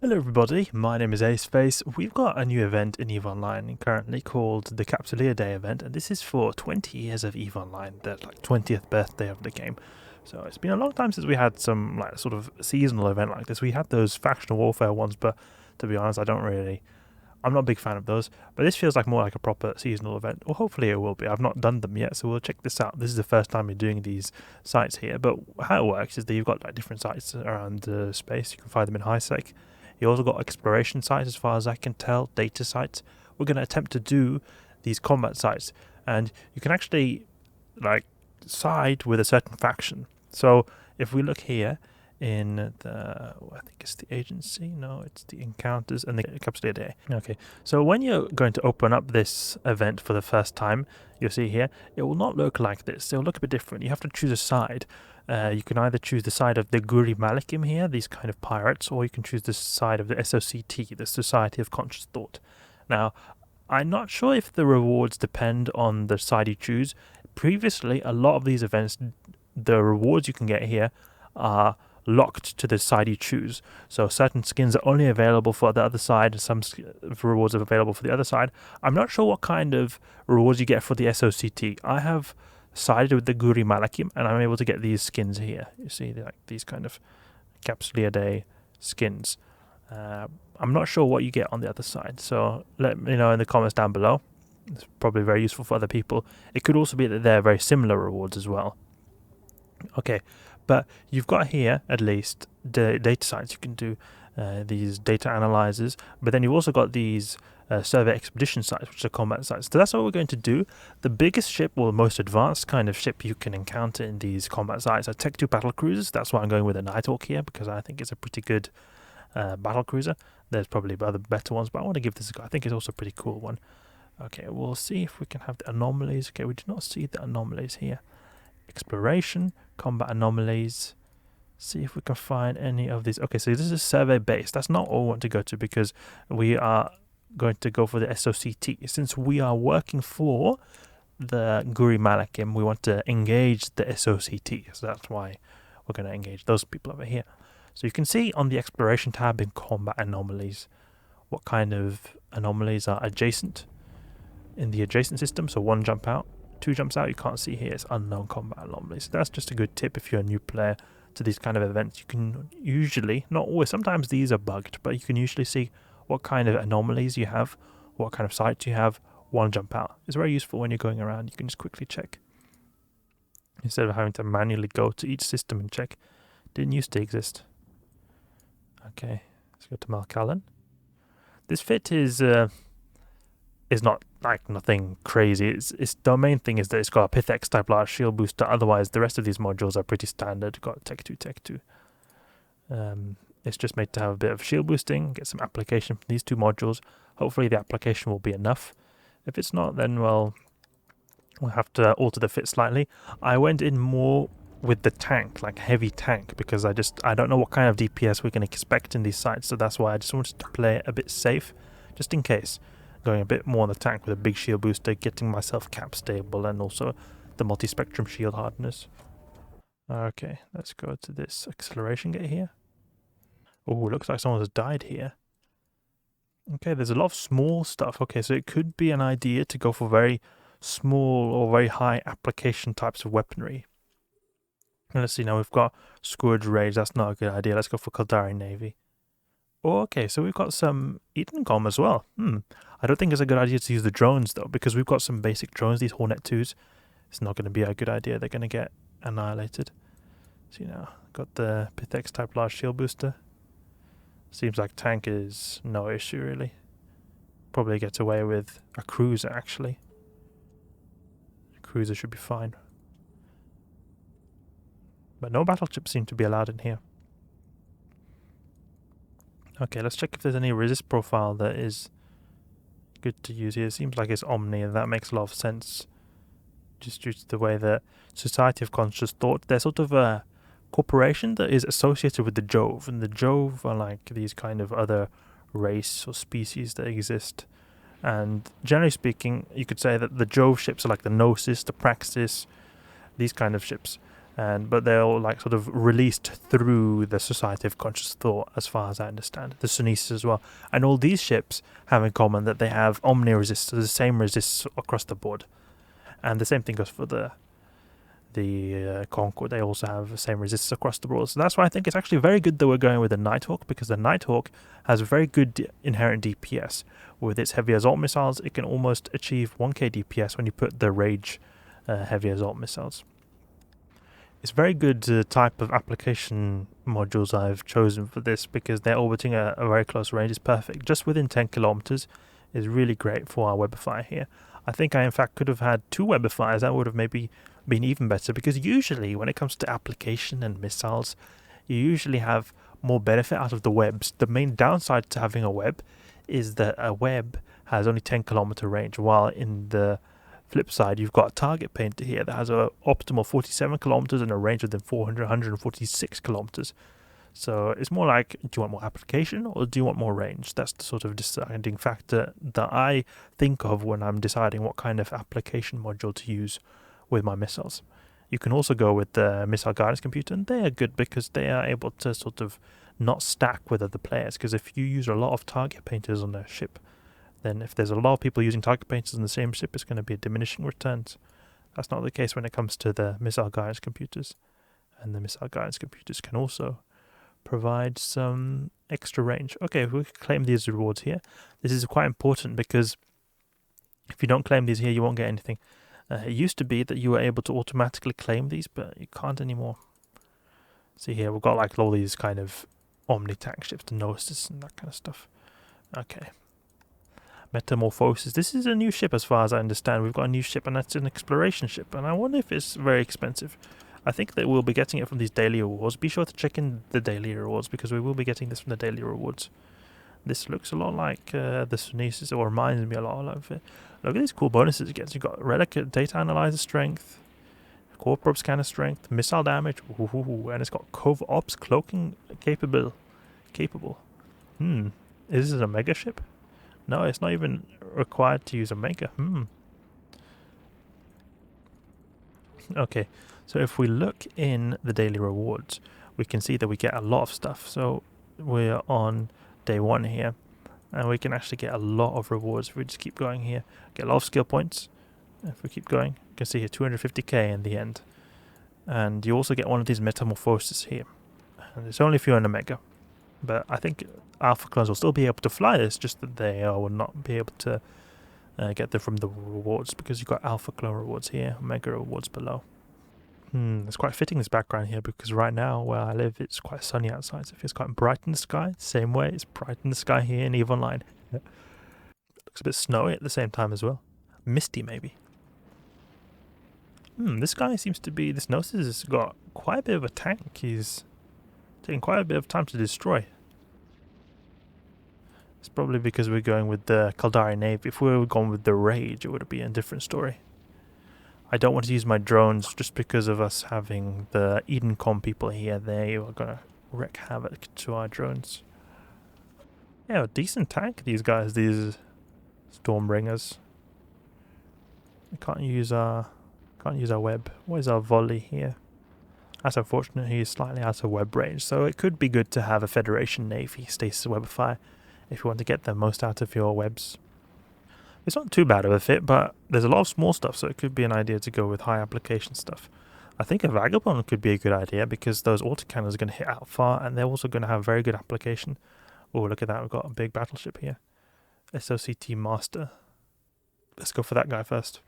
Hello everybody, my name is Aceface. We've got a new event in EVE Online currently called the Capsuleer Day event, and this is for 20 years of EVE Online, the 20th birthday of the game. So it's been a long time since we had some sort of seasonal event like this. We had those factional warfare ones, but to be honest, I'm not a big fan of those. But this feels like more like a proper seasonal event, or hopefully it will be. I've not done them yet, so we'll check this out. This is the first time we're doing these sites here, but how it works is that you've got different sites around the space. You can find them in high sec. You also got exploration sites, as far as I can tell, data sites. We're going to attempt to do these combat sites, and you can actually side with a certain faction. So if we look here in the, I think it's the agency, no, it's the encounters and the Capsuleer Day. Okay, so when you're going to open up this event for the first time, you'll see here, it will not look like this. It will look a bit different. You have to choose a side. You can either choose the side of the Guri Malikim here, these kind of pirates, or you can choose the side of the SOCT, the Society of Conscious Thought. Now, I'm not sure if the rewards depend on the side you choose. Previously, a lot of these events, the rewards you can get here are locked to the side you choose. So certain skins are only available for the other side, and some rewards are available for the other side. I'm not sure what kind of rewards you get for the SOCT. I have sided with the Guri Malakim, and I'm able to get these skins here. You see, these kind of Capsuleer Day skins. I'm not sure what you get on the other side, so let me know in the comments down below. It's probably very useful for other people. It could also be that they're very similar rewards as well. Okay, but you've got here at least the data sites. You can do these data analyzers, but then you've also got these survey expedition sites, which are combat sites. So that's what we're going to do. The biggest ship, or most advanced kind of ship you can encounter in these combat sites are Tech 2 battle cruisers. That's why I'm going with a Nighthawk here, because I think it's a pretty good battle cruiser. There's probably other better ones, but I want to give this a go. I think it's also a pretty cool one. Okay, we'll see if we can have the anomalies. Okay, we do not see the anomalies here. Exploration, combat anomalies. See if we can find any of these. Okay, so this is survey base. That's not all we want to go to, because we are going to go for the SOCT. Since we are working for the Guri Malakim, we want to engage the SOCT. So that's why we're going to engage those people over here. So you can see on the exploration tab in combat anomalies what kind of anomalies are adjacent in the adjacent system. So 1 jump out, 2 jumps out. You can't see here, it's unknown combat anomalies. So that's just a good tip if you're a new player to these kind of events. You can usually, not always, sometimes these are bugged, but you can usually see what kind of anomalies you have, what kind of sites you have. 1 jump out. It's very useful when you're going around. You can just quickly check instead of having to manually go to each system and check. Didn't used to exist. Okay, let's go to Malkallen. This fit is not nothing crazy. It's the main thing is that it's got a Pith X type large shield booster. Otherwise, the rest of these modules are pretty standard. Got Tech 2. It's just made to have a bit of shield boosting, get some application from these 2 modules. Hopefully the application will be enough. If it's not, then well, we'll have to alter the fit slightly. I went in more with the tank, like heavy tank, because I don't know what kind of DPS we can expect in these sites, so that's why I just wanted to play it a bit safe, just in case. Going a bit more on the tank with a big shield booster, getting myself cap stable, and also the multi-spectrum shield hardeners. Okay, let's go to this acceleration gate here. Oh, looks like someone has died here. Okay, there's a lot of small stuff. Okay, so it could be an idea to go for very small or very high application types of weaponry. And let's see, now we've got Scourge Rage. That's not a good idea. Let's go for Caldari Navy. Oh, okay, so we've got some Edencom as well. I don't think it's a good idea to use the drones, though, because we've got some basic drones, these Hornet IIs. It's not going to be a good idea. They're going to get annihilated. See now, got the Pith X type large shield booster. Seems like tank is no issue, really. Probably gets away with a cruiser, actually. A cruiser should be fine. But no battleships seem to be allowed in here. Okay, let's check if there's any resist profile that is good to use here. It seems like it's Omni, and that makes a lot of sense, just due to the way that Society of Conscious Thought, they're sort of a corporation that is associated with the Jove, and the Jove are like these kind of other race or species that exist. And generally speaking, you could say that the Jove ships are like the Gnosis, the Praxis, these kind of ships. but they're all like sort of released through the Society of Conscious Thought, as far as I understand. The Stasis as well. And all these ships have in common that they have omni resists, so the same resists across the board. And the same thing goes for the Concord. They also have the same resistance across the board. So that's why I think it's actually very good that we're going with the Nighthawk, because the Nighthawk has a very good inherent DPS. With its heavy assault missiles, it can almost achieve 1k DPS when you put the Rage heavy assault missiles. It's very good type of application modules I've chosen for this, because they're orbiting a very close range. It's perfect. Just within 10 kilometers is really great for our Webifier here. I think I in fact could have had 2 Webifiers. That would have maybe been even better, because usually when it comes to application and missiles, you usually have more benefit out of the webs. The main downside to having a web is that a web has only 10 kilometer range, while in the flip side you've got a target painter here that has a optimal 47 kilometers and a range within 146 kilometers. So it's more like, do you want more application or do you want more range? That's the sort of deciding factor that I think of when I'm deciding what kind of application module to use with my missiles. You can also go with the missile guidance computer, and they are good because they are able to sort of not stack with other players, because if you use a lot of target painters on a ship, then if there's a lot of people using target painters on the same ship, it's going to be a diminishing returns. That's not the case when it comes to the missile guidance computers, and the missile guidance computers can also provide some extra range. Okay, we can claim these rewards here. This is quite important, because if you don't claim these here, you won't get anything. It used to be that you were able to automatically claim these, but you can't anymore. See here, we've got like all these kind of omni-tank ships, the Gnosis and that kind of stuff. Okay. Metamorphosis. This is a new ship as far as I understand. We've got a new ship, and that's an exploration ship, and I wonder if it's very expensive. I think that we'll be getting it from these daily rewards. Be sure to check in the daily rewards, because we will be getting this from the daily rewards. This looks a lot like the Stasis, or reminds me a lot of it. Look at these cool bonuses it gets. You've got Relic Data Analyzer Strength, Core Probe Scanner Strength, Missile Damage, and it's got Cove Ops Cloaking capable. Is this a mega ship? No, it's not even required to use a mega. Okay, so if we look in the daily rewards, we can see that we get a lot of stuff. So we're on day 1 here, and we can actually get a lot of rewards if we just keep going here. Get a lot of skill points. If we keep going, you can see here 250k in the end. And you also get one of these metamorphoses here. And it's only if you're in a mega. But I think Alpha clones will still be able to fly this, just that they will not be able to get them from the rewards, because you've got Alpha clone rewards here, Mega rewards below. It's quite fitting, this background here, because right now where I live it's quite sunny outside, so it feels quite bright in the sky. Same way it's bright in the sky here in EVE Online. Looks a bit snowy at the same time as well. Misty maybe. This guy seems to be, this Gnosis has got quite a bit of a tank. He's taking quite a bit of time to destroy. It's probably because we're going with the Caldari Navy. If we were going with the Rage, it would be a different story. I don't want to use my drones just because of us having the Edencom people here. They are going to wreak havoc to our drones. Yeah, a decent tank, these guys, these Stormbringers. We can't use our web. What is our volley here? That's unfortunate, he's slightly out of web range, so it could be good to have a Federation Navy Stasis Webifier if you want to get the most out of your webs. It's not too bad of a fit, but there's a lot of small stuff, so it could be an idea to go with high application stuff. I think a Vagabond could be a good idea, because those autocannons are going to hit out far, and they're also going to have very good application. Oh, look at that, we've got a big battleship here. SOCT Master. Let's go for that guy first.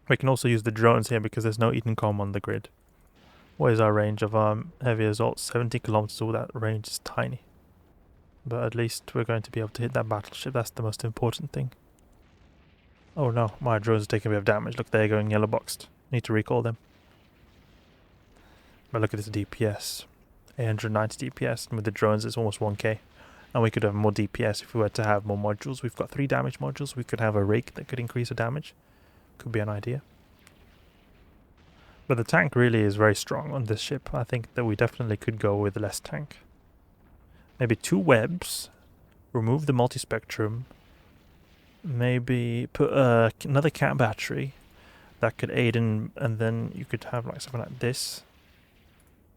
We can also use the drones here, because there's no Edencom on the grid. What is our range of our heavy assault? 70 kilometers, all that range is tiny. But at least we're going to be able to hit that battleship, that's the most important thing. Oh no, my drones are taking a bit of damage. Look, they're going yellow boxed. Need to recall them. But look at this DPS. 890 DPS, and with the drones it's almost 1k. And we could have more DPS if we were to have more modules. We've got 3 damage modules. We could have a rig that could increase the damage. Could be an idea. But the tank really is very strong on this ship. I think that we definitely could go with less tank. Maybe 2 webs. Remove the multispectrum. Maybe put another cat battery that could aid in, and then you could have like something like this.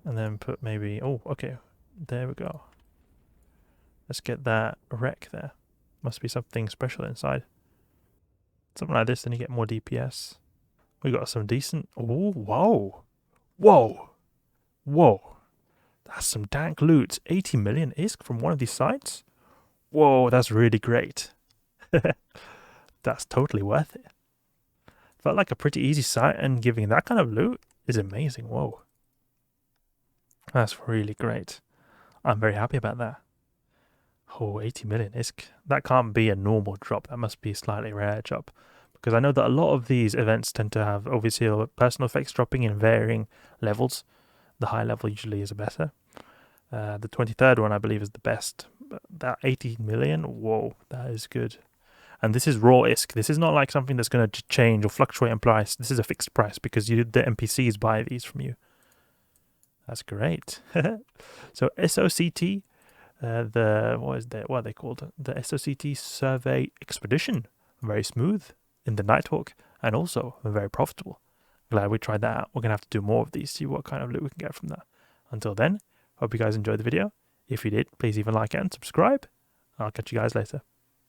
And then put maybe... Oh, okay. There we go. Let's get that wreck there. Must be something special inside. Something like this, then you get more DPS. We got some decent... Oh, whoa. Whoa. Whoa. That's some dank loot. 80 million ISK from one of these sites? Whoa, that's really great. That's totally worth it. Felt like a pretty easy site, and giving that kind of loot is amazing. Whoa. That's really great. I'm very happy about that. Oh, 80 million ISK. That can't be a normal drop. That must be a slightly rare drop. Because I know that a lot of these events tend to have obviously personal effects dropping in varying levels. The high level usually is better. The 23rd one I believe is the best. But that 80 million, whoa, that is good. And this is raw ISK. This is not like something that's going to change or fluctuate in price. This is a fixed price because the NPCs buy these from you. That's great. So SOCT, what are they called? The SOCT Survey Expedition. Very smooth in the Nighthawk and also very profitable. Glad we tried that out. We're going to have to do more of these, see what kind of loot we can get from that. Until then, hope you guys enjoyed the video. If you did, please leave a like and subscribe. I'll catch you guys later.